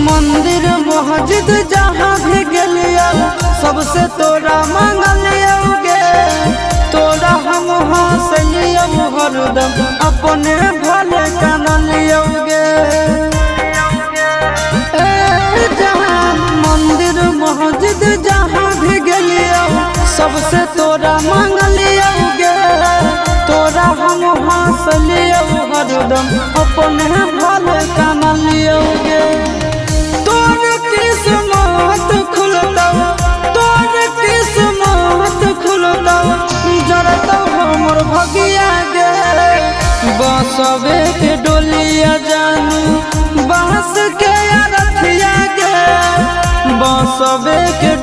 मंदिर मस्जिद जहाँ भी गलिया सबसे तोरा मांगलियोगे, तोरा हम हंसलियो हरदम अपने भले कानलियोगे। जहाँ मंदिर मस्जिद जहाँ भी गलिया सबसे तोरा मांगलियोगे, तोरा हम हंसलियो हरदम अपने भले कानलियोगे। तोर किस्मत खुलता, तोर किस्मत खुलता, जरता हमर भगिया गे। बसवे के डोलिया जानू बांस के अरथिया गे, बसवे के